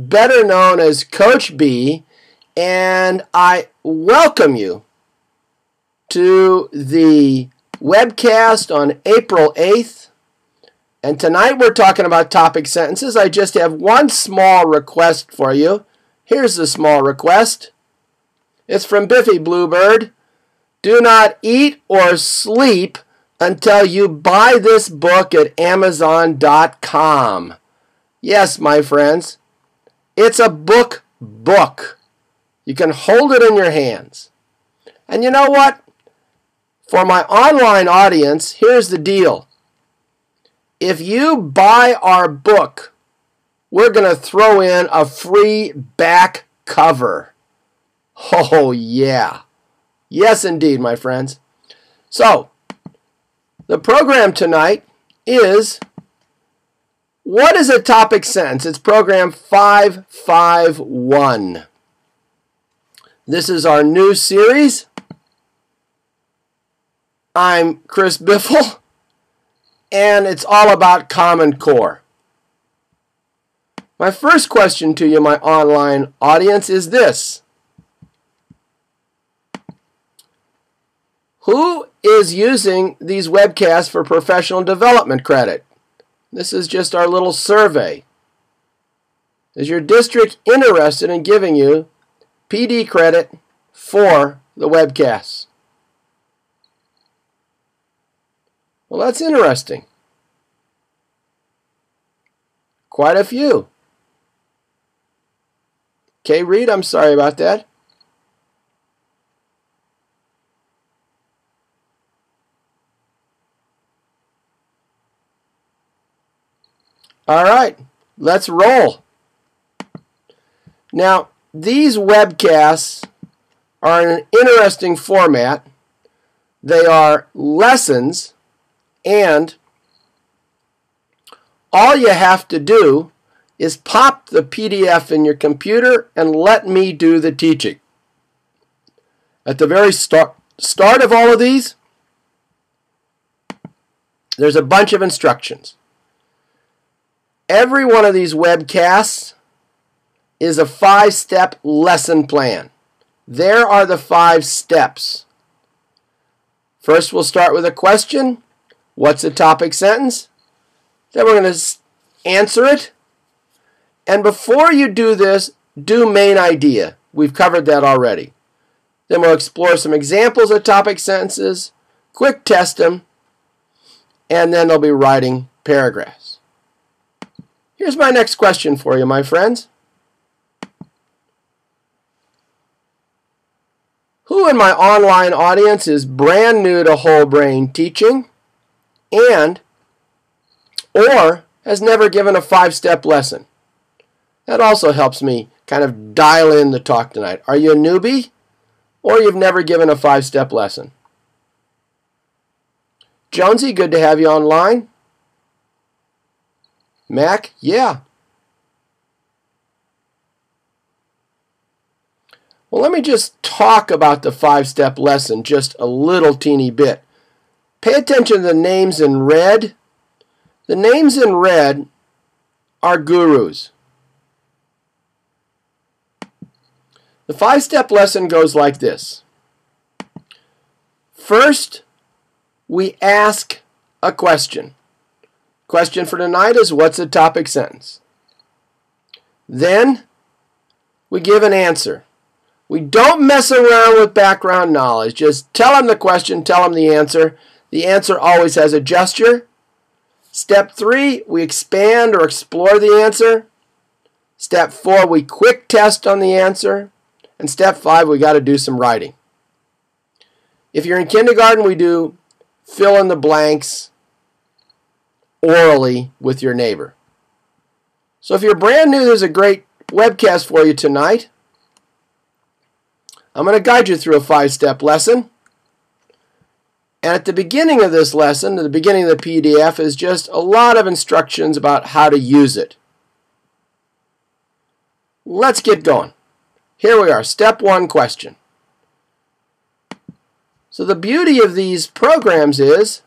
better known as Coach B, and I welcome you to the webcast on April 8th. And tonight we're talking about topic sentences. I just have one small request for you. Here's the small request. It's from Biffy Bluebird. Do not eat or sleep until you buy this book at Amazon.com. Yes, my friends, it's a book. You can hold it in your hands. And you know what? For my online audience, here's the deal. If you buy our book, we're going to throw in a free back cover. Oh, yeah. Yes, indeed, my friends. So, the program tonight is, what is a topic sentence? It's program 551. This is our new series. I'm Chris Biffle. And it's all about Common Core. My first question to you, my online audience, is this. Who is using these webcasts for professional development credit? This is just our little survey. Is your district interested in giving you PD credit for the webcasts? Well, that's interesting. Quite a few. Okay, Reed, I'm sorry about that. All right, let's roll. Now, these webcasts are in an interesting format. They are lessons. And all you have to do is pop the PDF in your computer and let me do the teaching. At the very start of all of these, there's a bunch of instructions. Every one of these webcasts is a 5-step lesson plan. There are the 5 steps. First, we'll start with a question. What's a topic sentence? Then we're going to answer it. And before you do this, do main idea. We've covered that already. Then we'll explore some examples of topic sentences, quick test them, and then they'll be writing paragraphs. Here's my next question for you, my friends. Who in my online audience is brand new to whole brain teaching? And or has never given a 5-step lesson? That also helps me kind of dial in the talk tonight. Are you a newbie or you've never given a 5-step lesson? Jonesy, good to have you online. Mac, yeah. Well, let me just talk about the 5-step lesson just a little teeny bit. Pay attention to the names in red. The names in red are gurus. The 5-step lesson goes like this. First, we ask a question. Question for tonight is, what's a topic sentence? Then, we give an answer. We don't mess around with background knowledge. Just tell them the question, tell them the answer. The answer always has a gesture. Step 3, we expand or explore the answer. Step 4, we quick test on the answer. And step 5, we got to do some writing. If you're in kindergarten, we do fill in the blanks orally with your neighbor. So if you're brand new, there's a great webcast for you tonight. I'm going to guide you through a 5-step lesson. And at the beginning of this lesson, at the beginning of the PDF, is just a lot of instructions about how to use it. Let's get going. Here we are, step 1 question. So the beauty of these programs is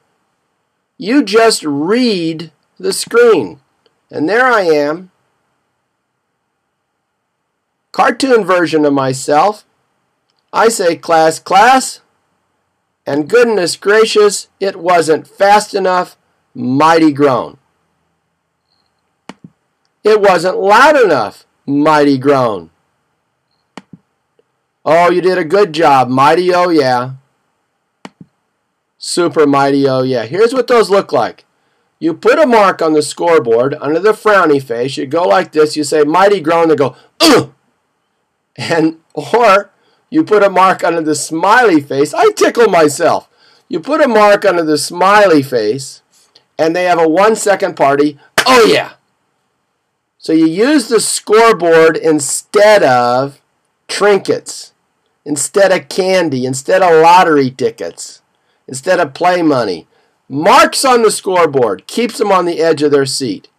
you just read the screen. And there I am cartoon version of myself. I say class, class, and goodness gracious, it wasn't fast enough, mighty groan. It wasn't loud enough, mighty groan. Oh, you did a good job, mighty oh yeah. Super mighty oh yeah. Here's what those look like. You put a mark on the scoreboard under the frowny face. You go like this. You say mighty groan. They go, ugh! Or you put a mark under the smiley face. I tickle myself. You put a mark under the smiley face, and they have a 1 second party. Oh yeah! So you use the scoreboard instead of trinkets, instead of candy, instead of lottery tickets, instead of play money. Marks on the scoreboard, keeps them on the edge of their seat.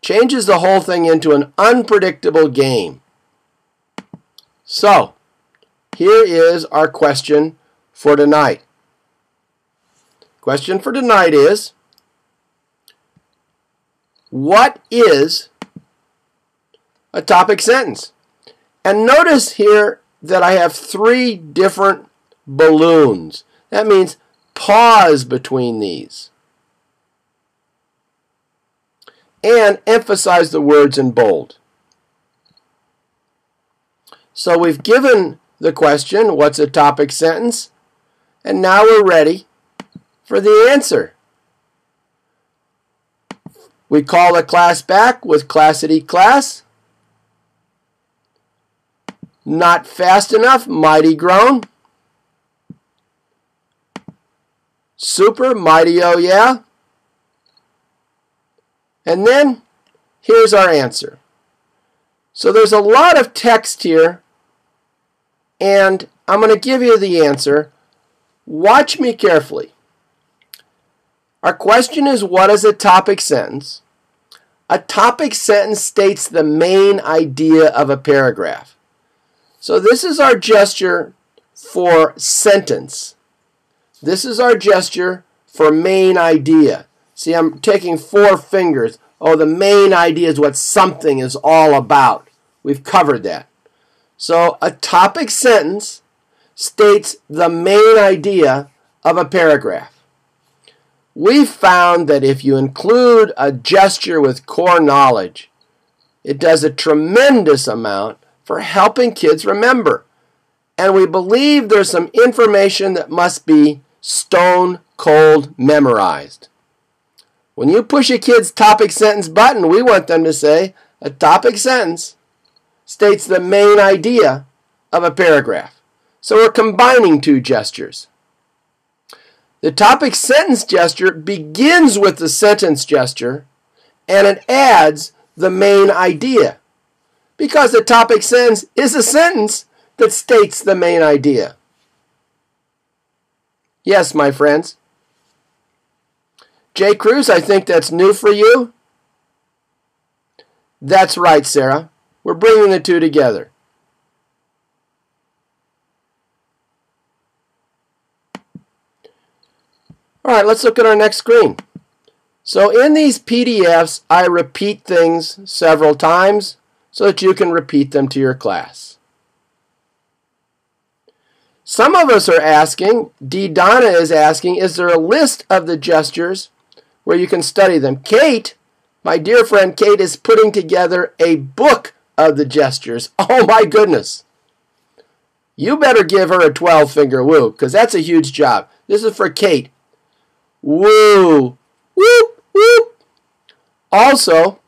Changes the whole thing into an unpredictable game. So, here is our question for tonight. Question for tonight is, what is a topic sentence? And notice here that I have 3 different balloons. That means pause between these. And emphasize the words in bold. So we've given the question, what's a topic sentence? And now we're ready for the answer. We call the class back with classity class. Not fast enough, mighty groan. Super, mighty oh yeah. And then, here's our answer. So there's a lot of text here, and I'm going to give you the answer. Watch me carefully. Our question is, what is a topic sentence? A topic sentence states the main idea of a paragraph. So this is our gesture for sentence. This is our gesture for main idea. See, I'm taking 4 fingers. Oh, the main idea is what something is all about. We've covered that. So a topic sentence states the main idea of a paragraph. We found that if you include a gesture with core knowledge, it does a tremendous amount for helping kids remember. And we believe there's some information that must be stone cold memorized. When you push a kid's topic sentence button, we want them to say, a topic sentence states the main idea of a paragraph. So we're combining 2 gestures. The topic sentence gesture begins with the sentence gesture, and it adds the main idea, because the topic sentence is a sentence that states the main idea. Yes, my friends. J. Cruz, I think that's new for you. That's right, Sarah. We're bringing the 2 together. All right, let's look at our next screen. So in these PDFs, I repeat things several times so that you can repeat them to your class. Some of us are asking, D. Donna is asking, is there a list of the gestures where you can study them? Kate, my dear friend Kate, is putting together a book of the gestures. Oh my goodness. You better give her a 12-finger woo, because that's a huge job. This is for Kate. Woo. Whoop, whoop. Also,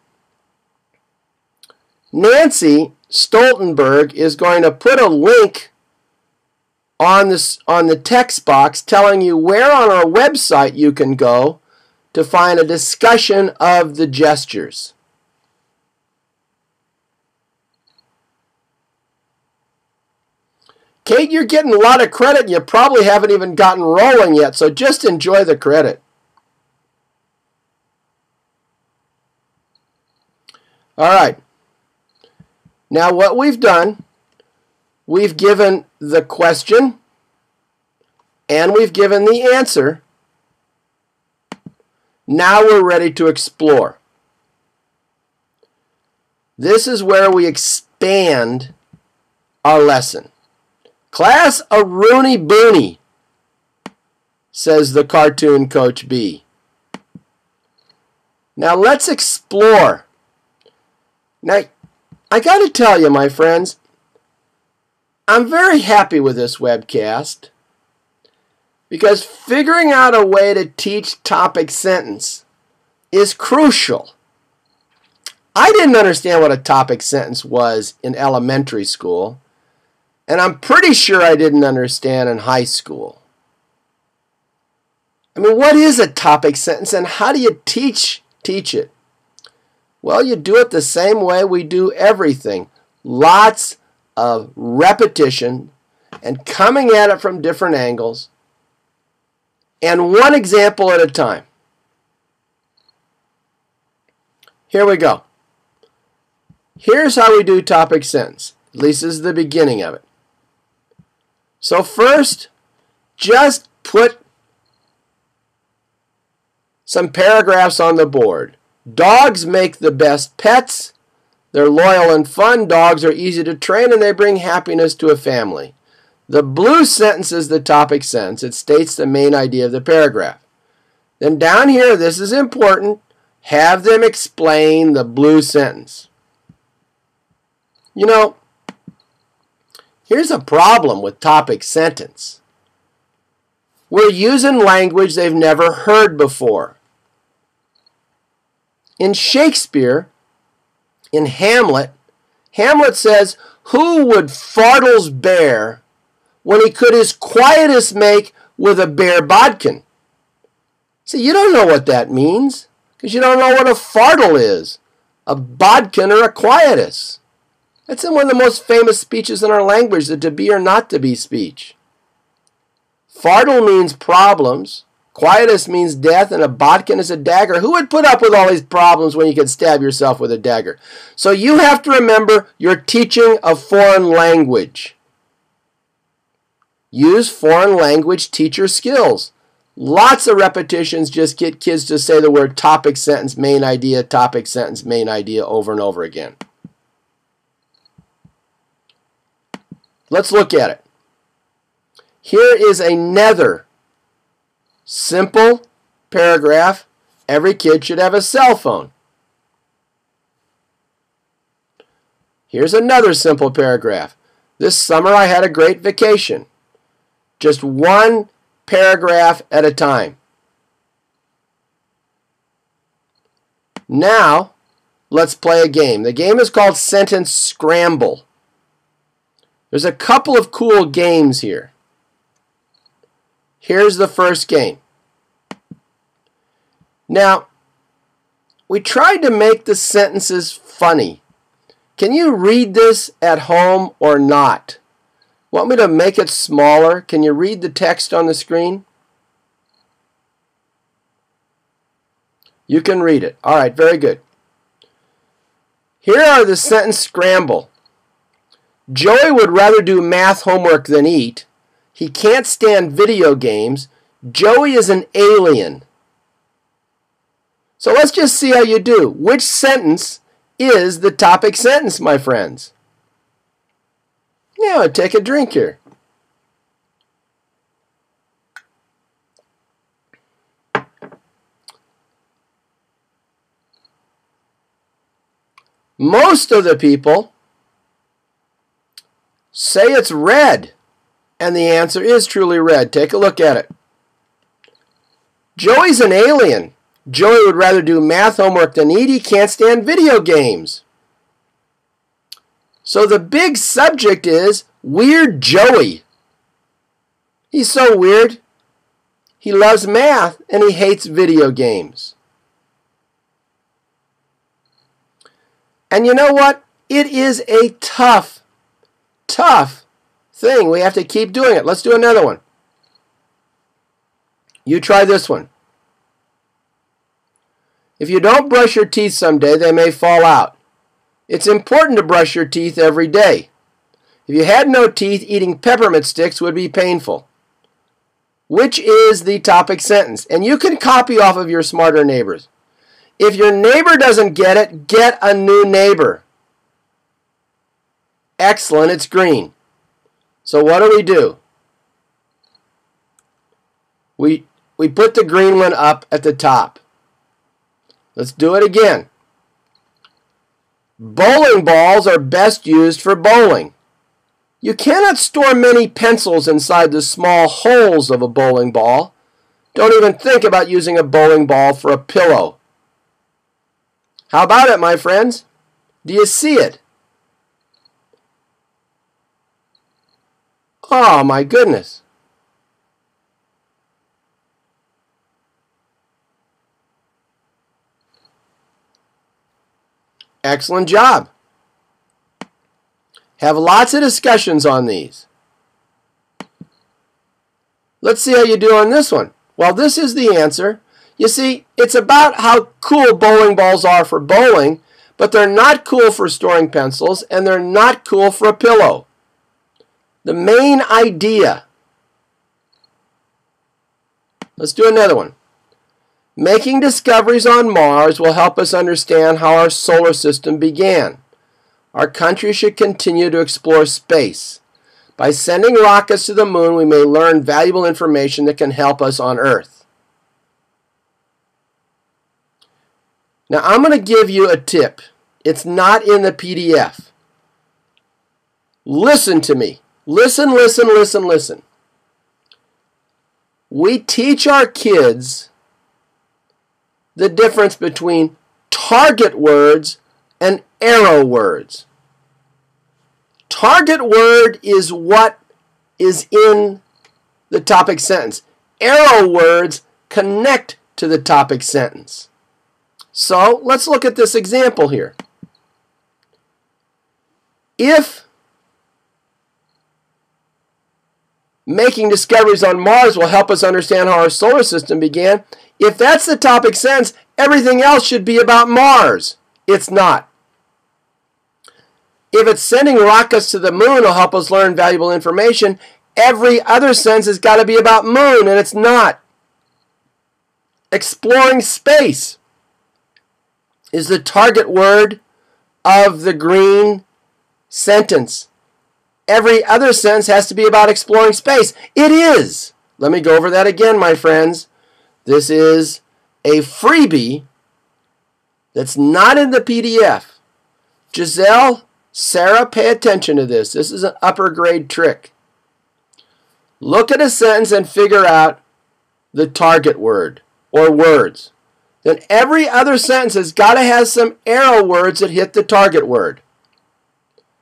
Nancy Stoltenberg is going to put a link on the text box telling you where on our website you can go to find a discussion of the gestures. Kate, you're getting a lot of credit. You probably haven't even gotten rolling yet, so just enjoy the credit. All right. Now what we've done, we've given the question and we've given the answer. Now we're ready to explore. This is where we expand our lesson. Class, a Rooney Booney, says the cartoon Coach B. Now let's explore. Now, I got to tell you, my friends, I'm very happy with this webcast because figuring out a way to teach topic sentence is crucial. I didn't understand what a topic sentence was in elementary school, and I'm pretty sure I didn't understand in high school. I mean, what is a topic sentence and how do you teach it? Well, you do it the same way we do everything. Lots of repetition and coming at it from different angles and one example at a time. Here we go. Here's how we do topic sentence. At least this is the beginning of it. So first, just put some paragraphs on the board. Dogs make the best pets. They're loyal and fun. Dogs are easy to train and they bring happiness to a family. The blue sentence is the topic sentence. It states the main idea of the paragraph. Then down here, this is important, have them explain the blue sentence. You know, here's a problem with topic sentence. We're using language they've never heard before. In Shakespeare, in Hamlet, Hamlet says, "Who would Fardels bear when he could his quietus make with a bare bodkin?" See, you don't know what that means because you don't know what a fardel is, a bodkin or a quietus. That's in one of the most famous speeches in our language, the to be or not to be speech. Fardel means problems. Quietus means death, and a bodkin is a dagger. Who would put up with all these problems when you could stab yourself with a dagger? So you have to remember you're teaching a foreign language. Use foreign language teacher skills. Lots of repetitions just get kids to say the word topic sentence, main idea, topic sentence, main idea over and over again. Let's look at it. Here is another simple paragraph. Every kid should have a cell phone. Here's another simple paragraph. This summer I had a great vacation. Just one paragraph at a time. Now, let's play a game. The game is called Sentence Scramble. There's a couple of cool games here. Here's the first game. Now, we tried to make the sentences funny. Can you read this at home or not? Want me to make it smaller? Can you read the text on the screen? You can read it. All right, very good. Here are the sentence scramble. Joey would rather do math homework than eat. He can't stand video games. Joey is an alien. So let's just see how you do. Which sentence is the topic sentence, my friends? Now, take a drink here. Most of the people say it's red, and the answer is truly red. Take a look at it. Joey's an alien. Joey would rather do math homework than eat. He can't stand video games. So the big subject is Weird Joey. He's so weird. He loves math and he hates video games. And you know what? It is a tough thing. We have to keep doing it. Let's do another one. You try this one. If you don't brush your teeth someday, they may fall out. It's important to brush your teeth every day. If you had no teeth, eating peppermint sticks would be painful. Which is the topic sentence? And you can copy off of your smarter neighbors. If your neighbor doesn't get it, get a new neighbor. Excellent, it's green. So what do? We put the green one up at the top. Let's do it again. Bowling balls are best used for bowling. You cannot store many pencils inside the small holes of a bowling ball. Don't even think about using a bowling ball for a pillow. How about it, my friends? Do you see it? Oh, my goodness. Excellent job. Have lots of discussions on these. Let's see how you do on this one. Well, this is the answer. You see, it's about how cool bowling balls are for bowling, but they're not cool for storing pencils, and they're not cool for a pillow. The main idea. Let's do another one. Making discoveries on Mars will help us understand how our solar system began. Our country should continue to explore space. By sending rockets to the moon, we may learn valuable information that can help us on Earth. Now, I'm going to give you a tip. It's not in the PDF. Listen to me. Listen, listen, listen, listen. We teach our kids the difference between target words and arrow words. Target word is what is in the topic sentence. Arrow words connect to the topic sentence. So let's look at this example here. If making discoveries on Mars will help us understand how our solar system began, if that's the topic sentence, everything else should be about Mars. It's not. If it's sending rockets to the moon will help us learn valuable information, every other sentence has got to be about moon, and it's not. Exploring space is the target word of the green sentence. Every other sentence has to be about exploring space. It is. Let me go over that again, my friends. This is a freebie that's not in the PDF. Giselle, Sarah, pay attention to this. This is an upper grade trick. Look at a sentence and figure out the target word or words. Then every other sentence has got to have some arrow words that hit the target word.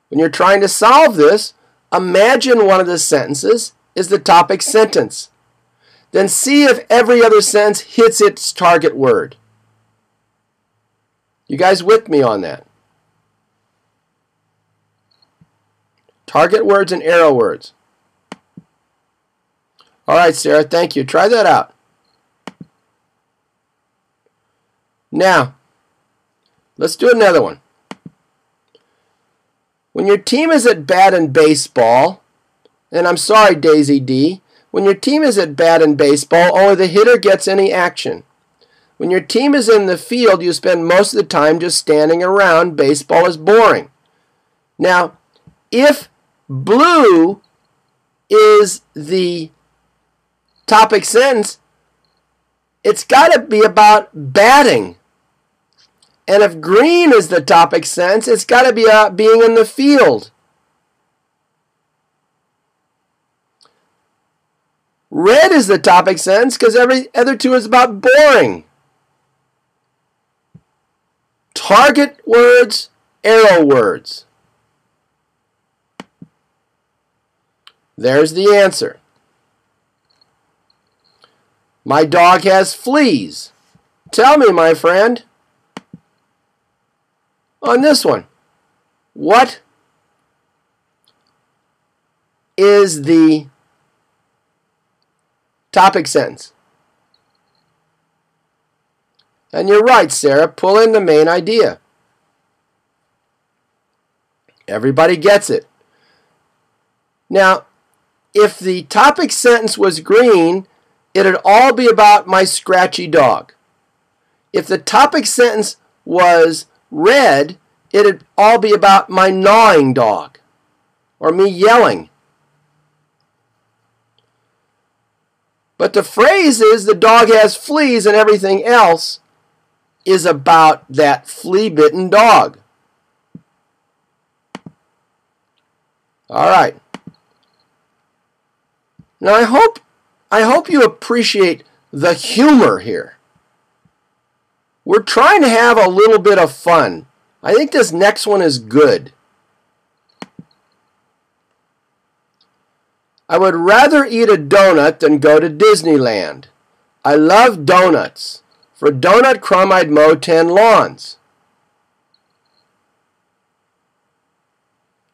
When you're trying to solve this, imagine one of the sentences is the topic sentence. Then see if every other sentence hits its target word. You guys with me on that? Target words and arrow words. All right, Sarah, thank you. Try that out. Now, let's do another one. When your team is at bat in baseball, and I'm sorry, Daisy D, when your team is at bat in baseball, only the hitter gets any action. When your team is in the field, you spend most of the time just standing around. Baseball is boring. Now, if blue is the topic sentence, it's got to be about batting. And if green is the topic sentence, it's got to be about being in the field. Red is the topic sentence because every other two is about boring. Target words, arrow words. There's the answer. My dog has fleas. Tell me, my friend, on this one, what is the topic sentence? And you're right, Sarah. Pull in the main idea. Everybody gets it. Now, if the topic sentence was green, it'd all be about my scratchy dog. If the topic sentence was red, it'd all be about my gnawing dog. or me yelling. But the phrase is the dog has fleas and everything else is about that flea-bitten dog. All right. Now I hope you appreciate the humor here. We're trying to have a little bit of fun. I think this next one is good. I would rather eat a donut than go to Disneyland. I love donuts. For a donut crumb, I'd mow 10 lawns.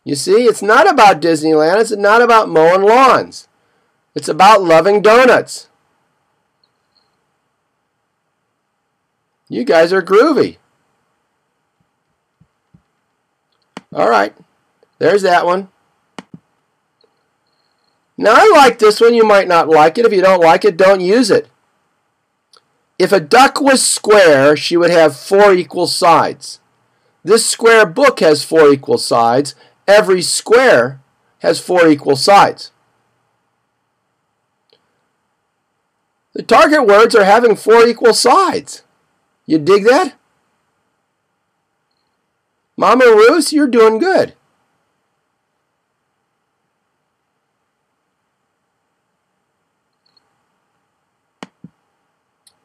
You see, it's not about Disneyland. It's not about mowing lawns. It's about loving donuts. You guys are groovy. All right, there's that one. Now, I like this one. You might not like it. If you don't like it, don't use it. If a duck was square, she would have 4 equal sides. This square book has 4 equal sides. Every square has 4 equal sides. The target words are having 4 equal sides. You dig that? Mama Ruth, you're doing good.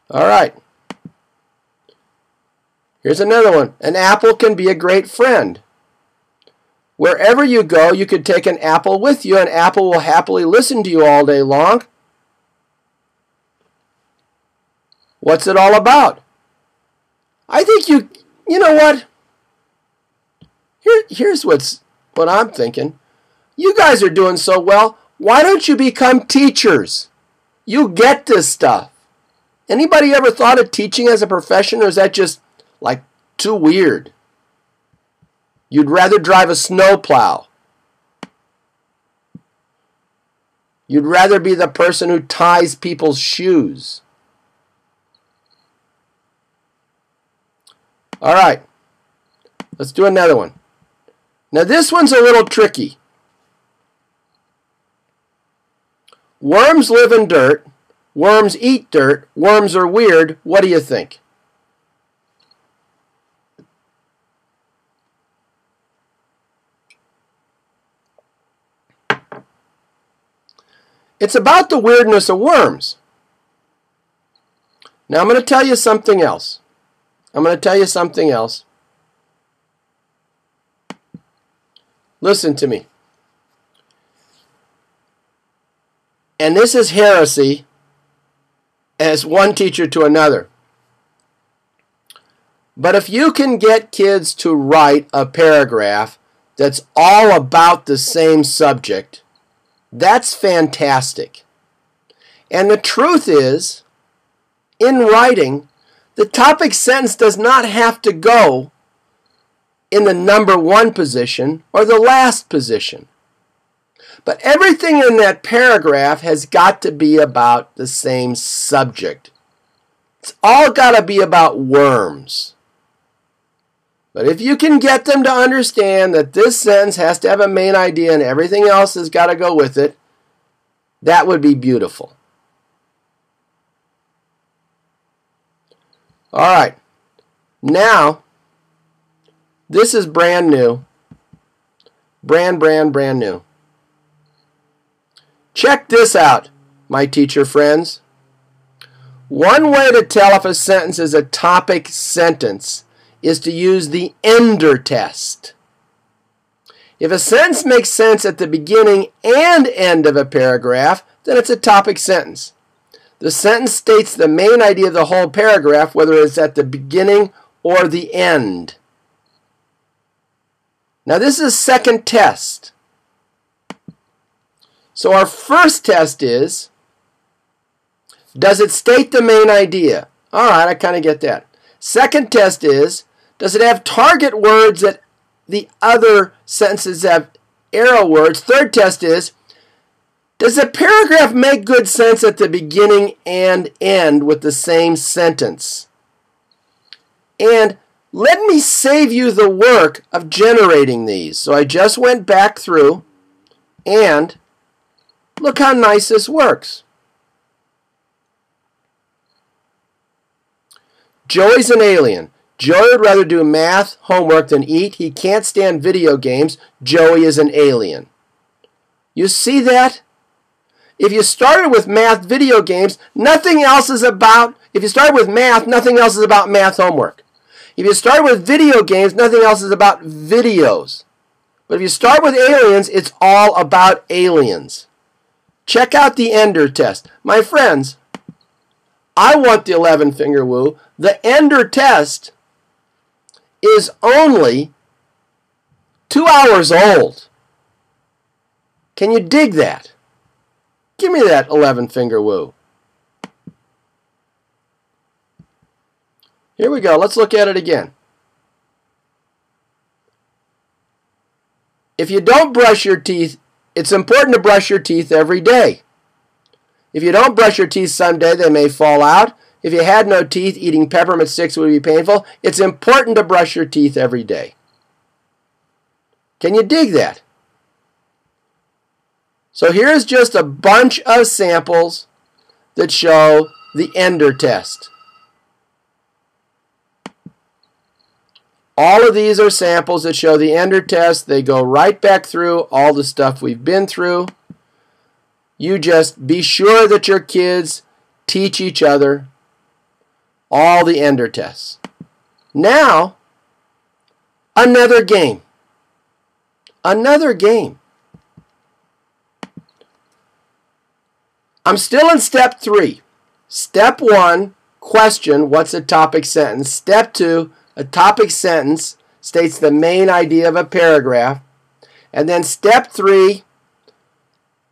All right. Here's another one. An apple can be a great friend. Wherever you go, you could take an apple with you. An apple will happily listen to you all day long. What's it all about? I think you know what? Here's what I'm thinking. You guys are doing so well. Why don't you become teachers? You get this stuff. Anybody ever thought of teaching as a profession, or is that just like too weird? You'd rather drive a snowplow. You'd rather be the person who ties people's shoes. All right, let's do another one. Now this one's a little tricky. Worms live in dirt. Worms eat dirt. Worms are weird. What do you think? It's about the weirdness of worms. Now I'm going to tell you something else. Listen to me. And this is heresy as one teacher to another. But if you can get kids to write a paragraph that's all about the same subject, that's fantastic. And the truth is, in writing, the topic sentence does not have to go in the number 1 position or the last position. But everything in that paragraph has got to be about the same subject. It's all got to be about worms. But if you can get them to understand that this sentence has to have a main idea and everything else has got to go with it, that would be beautiful. All right. Now, this is brand new. Brand new. Check this out, my teacher friends. One way to tell if a sentence is a topic sentence is to use the ender test. If a sentence makes sense at the beginning and end of a paragraph, then it's a topic sentence. The sentence states the main idea of the whole paragraph, whether it's at the beginning or the end. Now this is second test. So our first test is, does it state the main idea? All right, I kind of get that. Second test is, does it have target words that the other sentences have arrow words? Third test is, does the paragraph make good sense at the beginning and end with the same sentence? And let me save you the work of generating these. So I just went back through And look how nice this works. Joey's an alien. Joey would rather do math homework than eat. He can't stand video games. Joey is an alien. You see that? If you started with math video games, nothing else is about, if you started with math, nothing else is about math homework. If you start with video games, nothing else is about videos. But if you start with aliens, it's all about aliens. Check out the Ender test. My friends, I want the 11-finger woo. The Ender test is only 2 hours old. Can you dig that? Give me that 11-finger woo. Here we go. Let's look at it again. If you don't brush your teeth, it's important to brush your teeth every day. If you don't brush your teeth someday, they may fall out. If you had no teeth, eating peppermint sticks would be painful. It's important to brush your teeth every day. Can you dig that? So here's just a bunch of samples that show the Ender test. All of these are samples that show the Ender test. They go right back through all the stuff we've been through. You just be sure that your kids teach each other all the Ender tests. Now, another game. Another game. I'm still in step 3. Step 1, question, what's a topic sentence? Step 2, a topic sentence states the main idea of a paragraph. And then step 3,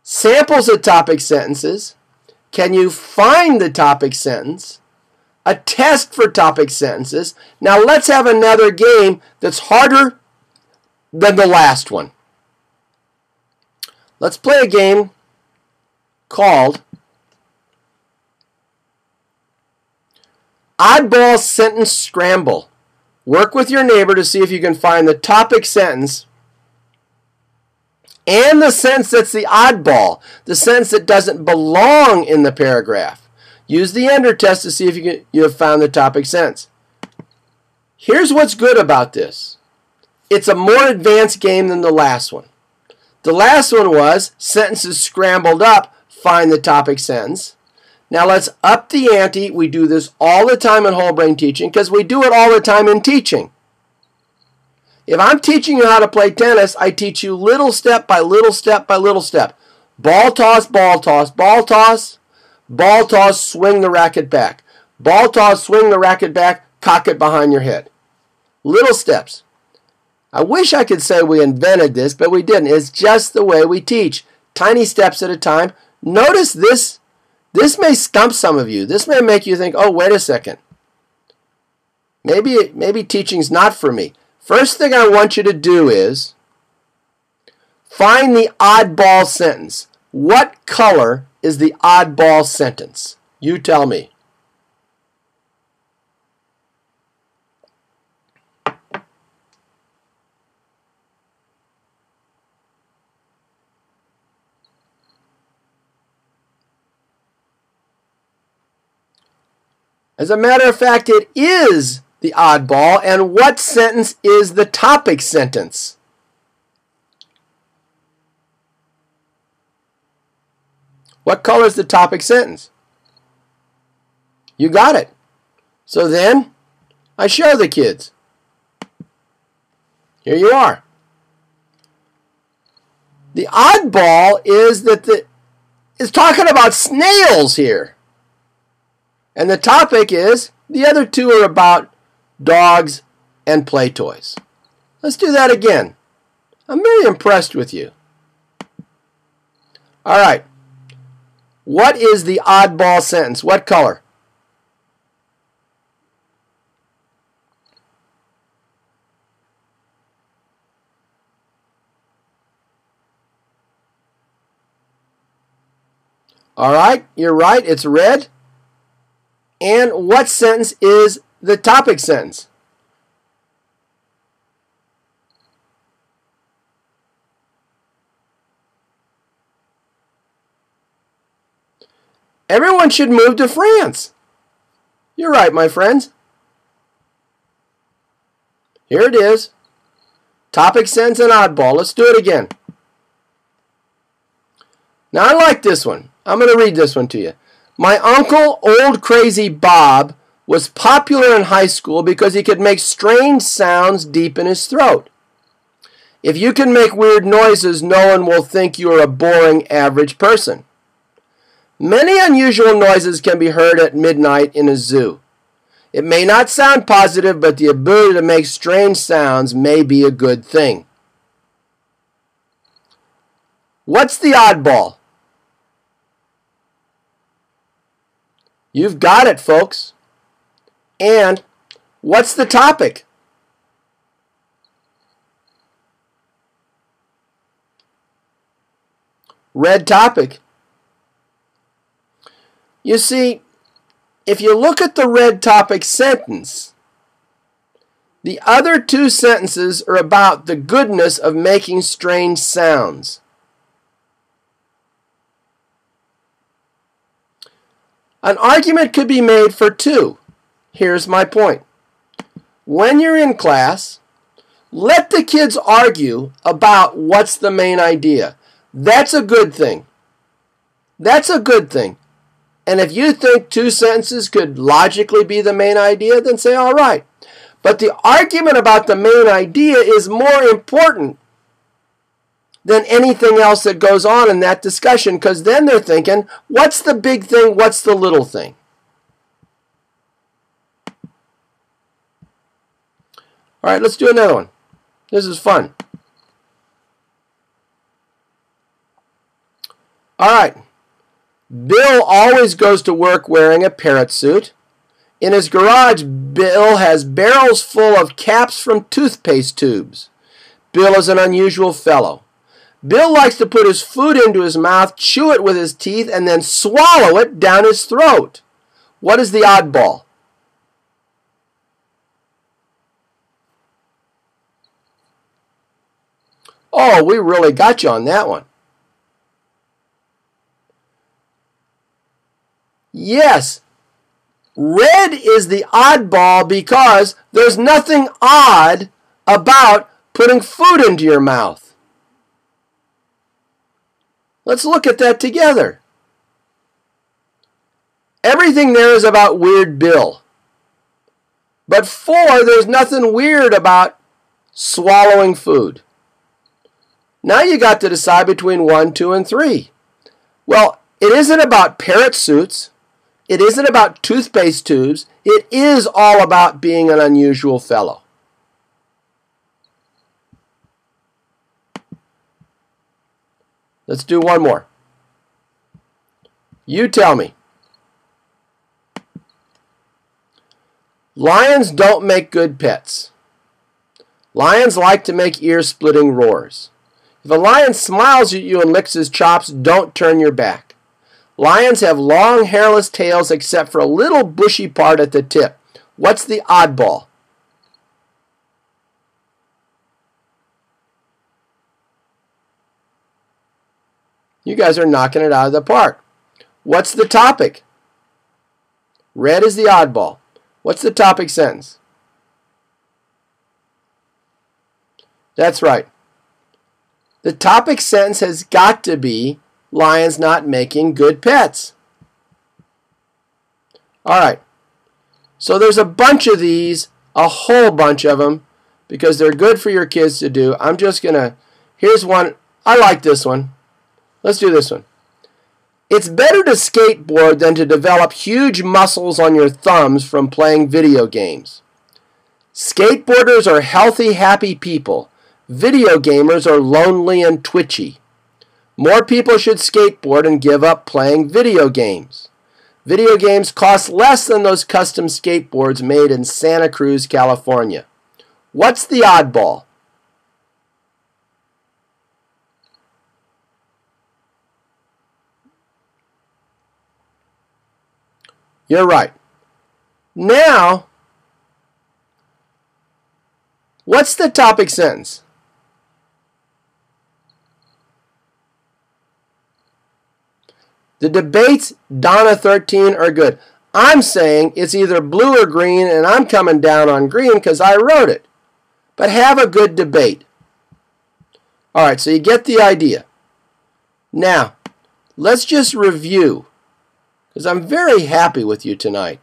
samples of topic sentences. Can you find the topic sentence? A test for topic sentences. Now let's have another game that's harder than the last one. Let's play a game called Oddball Sentence Scramble. Work with your neighbor to see if you can find the topic sentence and the sentence that's the oddball, the sentence that doesn't belong in the paragraph. Use the Ender test to see if you have found the topic sentence. Here's what's good about this. It's a more advanced game than the last one. The last one was sentences scrambled up, find the topic sentence. Now let's up the ante. We do this all the time in whole brain teaching because we do it all the time in teaching. If I'm teaching you how to play tennis, I teach you little step by little step by little step. Ball toss, ball toss, ball toss, ball toss, swing the racket back. Ball toss, swing the racket back, cock it behind your head. Little steps. I wish I could say we invented this, but we didn't. It's just the way we teach. Tiny steps at a time. Notice this. This may stump some of you. This may make you think, oh, wait a second. Maybe teaching's not for me. First thing I want you to do is find the oddball sentence. What color is the oddball sentence? You tell me. As a matter of fact, it is the oddball. And what sentence is the topic sentence? What color is the topic sentence? You got it. So then, I show the kids. Here you are. The oddball is that it's talking about snails here. And the topic is, the other two are about dogs and play toys. Let's do that again. I'm very impressed with you. All right. What is the oddball sentence? What color? All right, you're right. It's red. And what sentence is the topic sentence? Everyone should move to France. You're right, my friends. Here it is. Topic, sentence, and oddball. Let's do it again. Now, I like this one. I'm going to read this one to you. My uncle, Old Crazy Bob, was popular in high school because he could make strange sounds deep in his throat. If you can make weird noises, no one will think you are a boring, average person. Many unusual noises can be heard at midnight in a zoo. It may not sound positive, but the ability to make strange sounds may be a good thing. What's the oddball? You've got it, folks. And what's the topic? Red topic. You see, if you look at the red topic sentence, the other two sentences are about the goodness of making strange sounds. An argument could be made for two. Here's my point. When you're in class, let the kids argue about what's the main idea. That's a good thing. That's a good thing. And if you think two sentences could logically be the main idea, then say, all right. But the argument about the main idea is more important than anything else that goes on in that discussion, because then they're thinking, what's the big thing, what's the little thing? All right, let's do another one. This is fun. All right. Bill always goes to work wearing a parrot suit. In his garage, Bill has barrels full of caps from toothpaste tubes. Bill is an unusual fellow. Bill likes to put his food into his mouth, chew it with his teeth, and then swallow it down his throat. What is the oddball? Oh, we really got you on that one. Yes, red is the oddball because there's nothing odd about putting food into your mouth. Let's look at that together. Everything there is about Weird Bill. But 4, there's nothing weird about swallowing food. Now you got to decide between 1, 2, and 3. Well, it isn't about parrot suits. It isn't about toothpaste tubes. It is all about being an unusual fellow. Let's do one more. You tell me. Lions don't make good pets. Lions like to make ear-splitting roars. If a lion smiles at you and licks his chops, don't turn your back. Lions have long, hairless tails except for a little bushy part at the tip. What's the oddball? You guys are knocking it out of the park. What's the topic? Red is the oddball. What's the topic sentence? That's right. The topic sentence has got to be lions not making good pets. All right. So there's a bunch of these, a whole bunch of them, because they're good for your kids to do. I'm just going to, here's one. I like this one. Let's do this one. It's better to skateboard than to develop huge muscles on your thumbs from playing video games. Skateboarders are healthy, happy people. Video gamers are lonely and twitchy. More people should skateboard and give up playing video games. Video games cost less than those custom skateboards made in Santa Cruz, California. What's the oddball? You're right. Now, what's the topic sentence? The debates, Donna 13, are good. I'm saying it's either blue or green, and I'm coming down on green because I wrote it. But have a good debate. All right, so you get the idea. Now, let's just review, because I'm very happy with you tonight.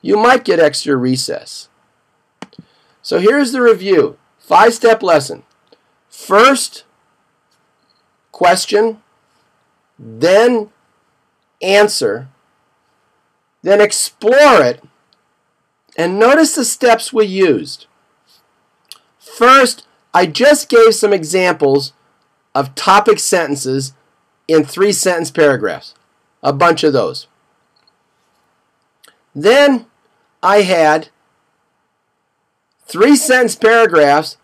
You might get extra recess. So here's the review. 5-step lesson. First, question, then answer, then explore it, and notice the steps we used. First, I just gave some examples of topic sentences in 3-sentence paragraphs. A bunch of those. Then I had 3-sentence paragraphs,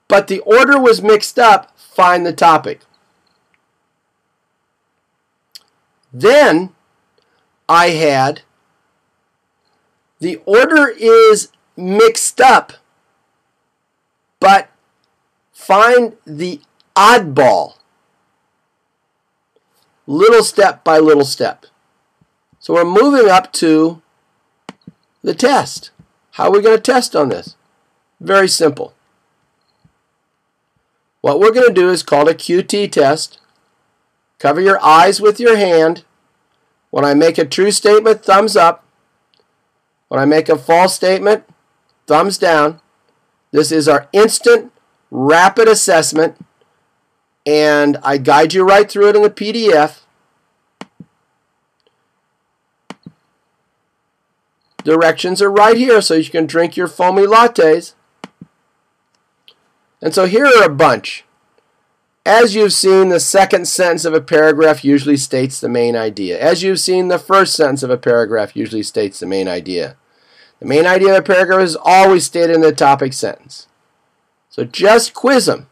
but the order was mixed up. Find the topic. Then I had the order is mixed up, but find the oddball. Little step by little step. So we're moving up to the test. How are we going to test on this? Very simple. What we're going to do is called a QT test. Cover your eyes with your hand. When I make a true statement, thumbs up. When I make a false statement, thumbs down. This is our instant, rapid assessment, and I guide you right through it in the PDF. Directions are right here so you can drink your foamy lattes. And so here are a bunch. As you've seen, the second sentence of a paragraph usually states the main idea. As you've seen, the first sentence of a paragraph usually states the main idea. The main idea of a paragraph is always stated in the topic sentence. So just quiz them.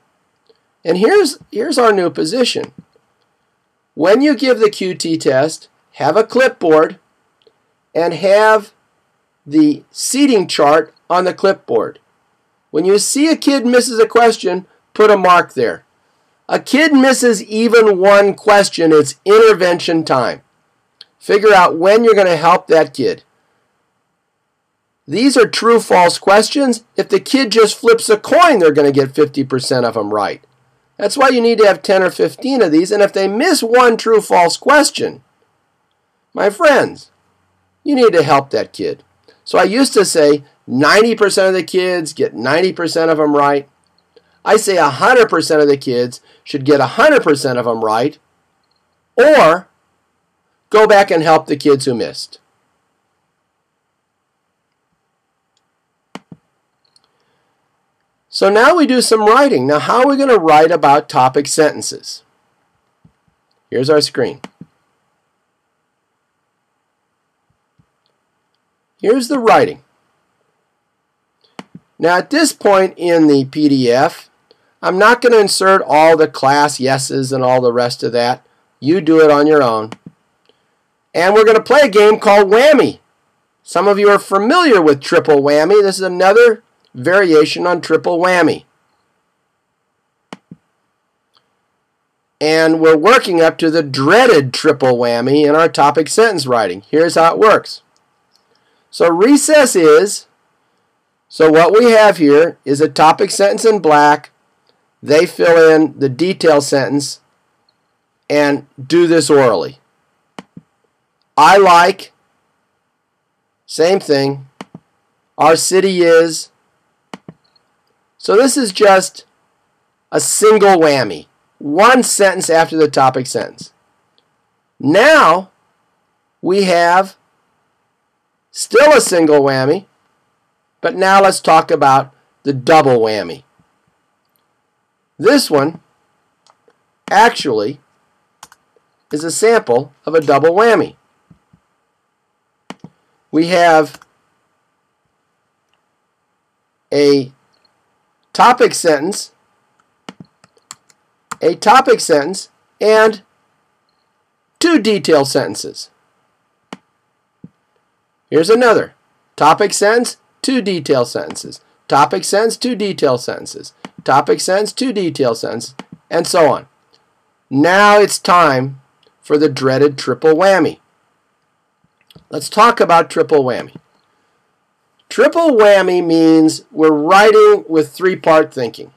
And here's our new position. When you give the QT test, have a clipboard and have the seating chart on the clipboard. When you see a kid misses a question, put a mark there. A kid misses even one question, it's intervention time. Figure out when you're going to help that kid. These are true-false questions. If the kid just flips a coin, they're going to get 50% of them right. That's why you need to have 10 or 15 of these. And if they miss one true-false question, my friends, you need to help that kid. So I used to say 90% of the kids get 90% of them right. I say 100% of the kids should get 100% of them right. Or go back and help the kids who missed. So now we do some writing. Now how are we going to write about topic sentences? Here's our screen. Here's the writing. Now at this point in the PDF, I'm not going to insert all the class yeses and all the rest of that. You do it on your own. And we're going to play a game called Whammy. Some of you are familiar with triple whammy. This is another variation on triple whammy. And we're working up to the dreaded triple whammy in our topic sentence writing. Here's how it works. So recess is, so what we have here is a topic sentence in black. They fill in the detail sentence and do this orally. I like, same thing. Our city is. So this is just a single whammy. One sentence after the topic sentence. Now we have still a single whammy, but now let's talk about the double whammy. This one actually is a sample of a double whammy. We have a topic sentence, and two detail sentences. Here's another. Topic sentence, two detail sentences. Topic sentence, two detail sentences. Topic sentence, two detail sentences, and so on. Now it's time for the dreaded triple whammy. Let's talk about triple whammy. Triple whammy means we're writing with three-part thinking.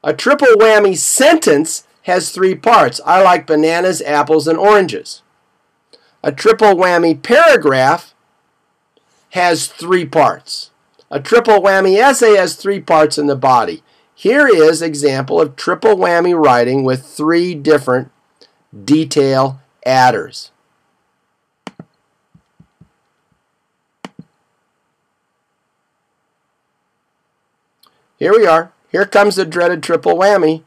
A triple whammy sentence has three parts. I like bananas, apples, and oranges. A triple whammy paragraph has three parts. A triple whammy essay has three parts in the body. Here is an example of triple whammy writing with three different detail adders. Here we are. Here comes the dreaded triple whammy.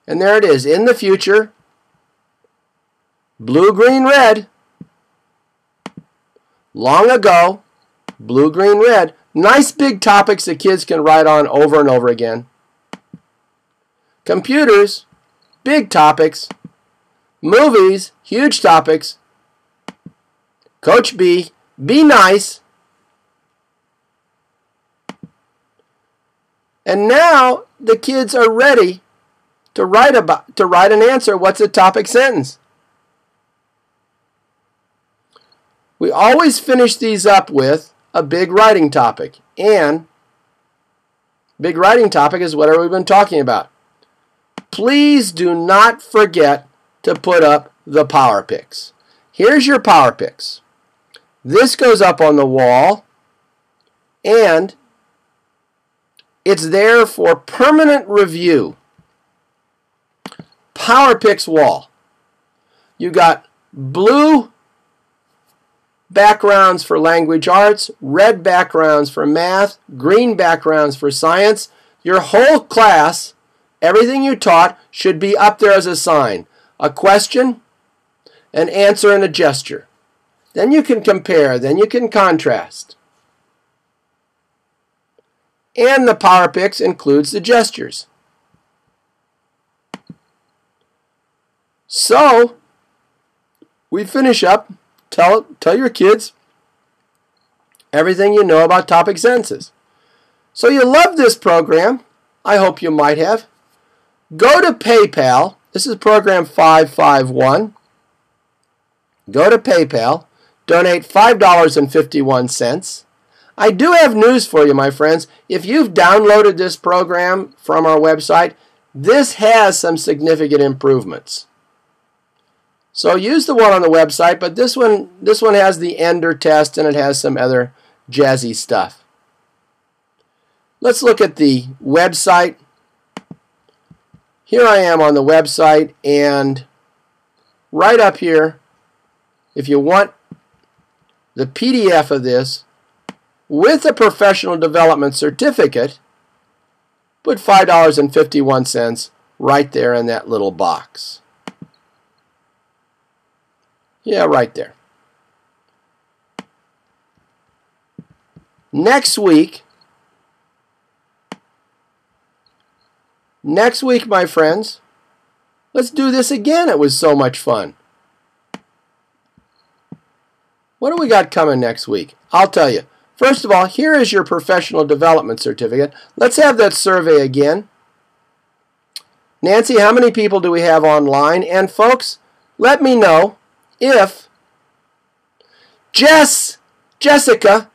And there it is. In the future, blue, green, red. Long ago, blue, green, red. Nice big topics that kids can write on over and over again. Computers, big topics. Movies, huge topics. Coach B, be nice. And now the kids are ready to write an answer. What's a topic sentence? We always finish these up with a big writing topic. And big writing topic is whatever we've been talking about. Please do not forget to put up the Power Pics. Here's your Power Pics. This goes up on the wall, and it's there for permanent review. Power Pics wall. You got blue backgrounds for language arts, red backgrounds for math, green backgrounds for science. Your whole class, everything you taught, should be up there as a sign. A question, an answer, and a gesture. Then you can compare, then you can contrast. And the Power Pics includes the gestures. So, we finish up. Tell your kids everything you know about topic sentences. So you love this program. I hope you might have. Go to PayPal. This is program 551. Go to PayPal. Donate $5.51. I do have news for you, my friends. If you've downloaded this program from our website, this has some significant improvements. So use the one on the website, but this one has the Ender test and it has some other jazzy stuff. Let's look at the website. Here I am on the website, and right up here, if you want the PDF of this with a professional development certificate, put $5.51 right there in that little box. Yeah, right there. Next week, my friends, let's do this again. It was so much fun. What do we got coming next week? I'll tell you. First of all, here is your professional development certificate. Let's have that survey again. Nancy, how many people do we have online? And folks, let me know if Jessica,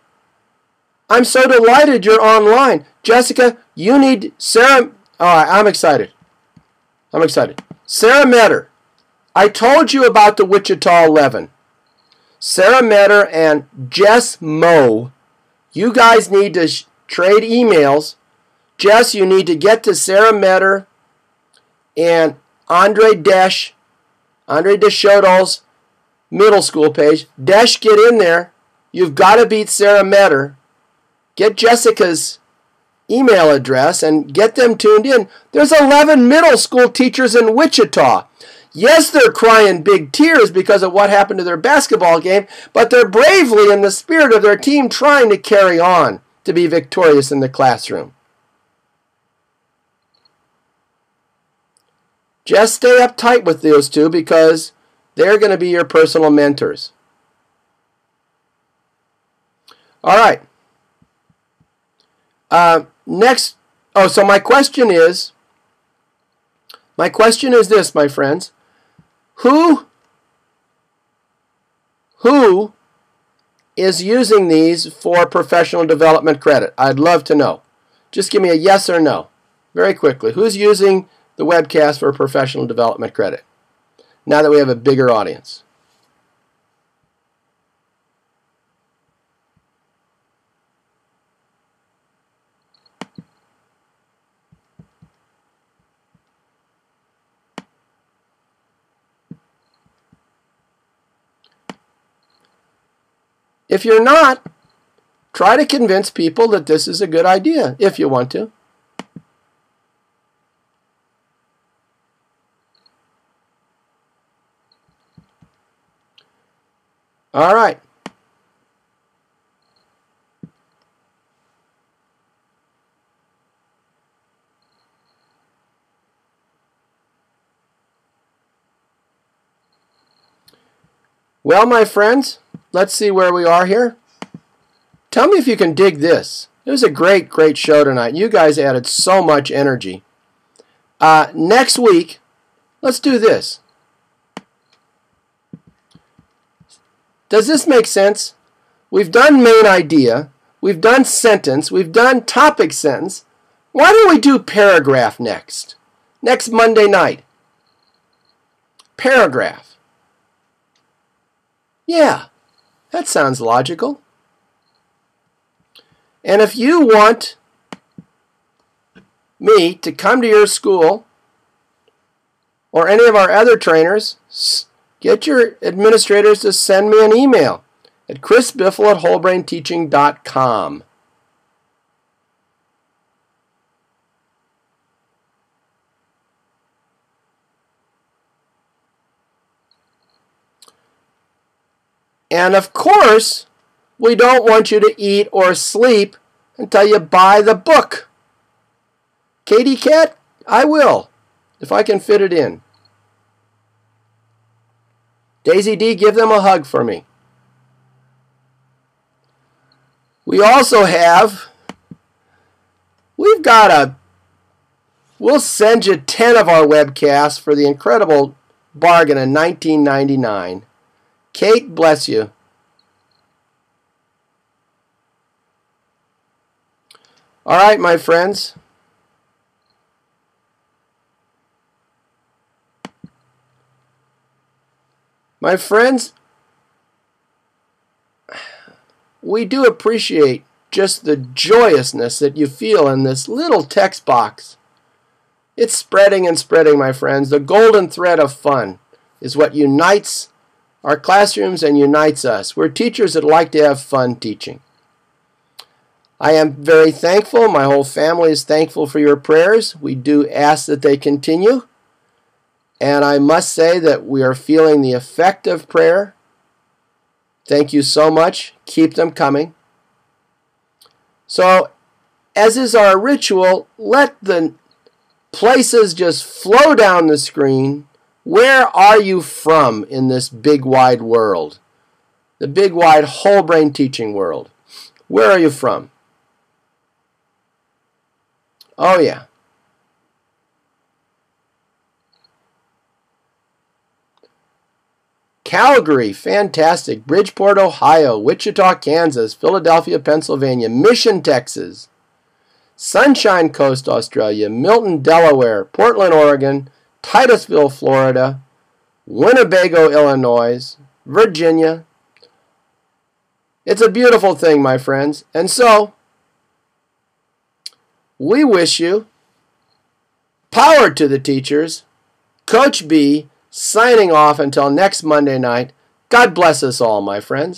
I'm so delighted you're online. Jessica, you need Sarah. All right, I'm excited. Sarah Metter, I told you about the Wichita 11. Sarah Metter and Jess Moe, you guys need to trade emails. Jess, you need to get to Sarah Metter and Andre Deschodal's middle school page. Desh, get in there. You've got to beat Sarah Metter. Get Jessica's email address and get them tuned in. There's 11 middle school teachers in Wichita. Yes, they're crying big tears because of what happened to their basketball game, but they're bravely in the spirit of their team trying to carry on to be victorious in the classroom. Just stay uptight with those two because they're going to be your personal mentors. All right. So my question is this, my friends. Who is using these for professional development credit? I'd love to know. Just give me a yes or no very quickly. Who's using the webcast for professional development credit now that we have a bigger audience? If you're not, try to convince people that this is a good idea if you want to. All right. Well, my friends, let's see where we are here. Tell me if you can dig this. It was a great, great show tonight. You guys added so much energy. Next week, let's do this. Does this make sense? We've done main idea. We've done sentence. We've done topic sentence. Why don't we do paragraph next? Next Monday night. Paragraph. Yeah, that sounds logical. And if you want me to come to your school or any of our other trainers, get your administrators to send me an email at chrisbiffle@wholebrainteaching.com. And of course, we don't want you to eat or sleep until you buy the book. Katie Cat, I will, if I can fit it in. Daisy D, give them a hug for me. We also have, we'll send you 10 of our webcasts for the incredible bargain of $19.99. Kate, bless you. All right, my friends. My friends, we do appreciate just the joyousness that you feel in this little text box. It's spreading and spreading, my friends. The golden thread of fun is what unites our classrooms and unites us. We're teachers that like to have fun teaching. I am very thankful. My whole family is thankful for your prayers. We do ask that they continue. And I must say that we are feeling the effect of prayer. Thank you so much. Keep them coming. So, as is our ritual, let the places just flow down the screen. Where are you from in this big wide world? The big wide whole brain teaching world. Where are you from? Oh yeah. Calgary, fantastic. Bridgeport, Ohio. Wichita, Kansas. Philadelphia, Pennsylvania. Mission, Texas. Sunshine Coast, Australia. Milton, Delaware. Portland, Oregon. Titusville, Florida. Winnebago, Illinois. Virginia. It's a beautiful thing, my friends. And so, we wish you power to the teachers. Coach B, signing off until next Monday night. God bless us all, my friends.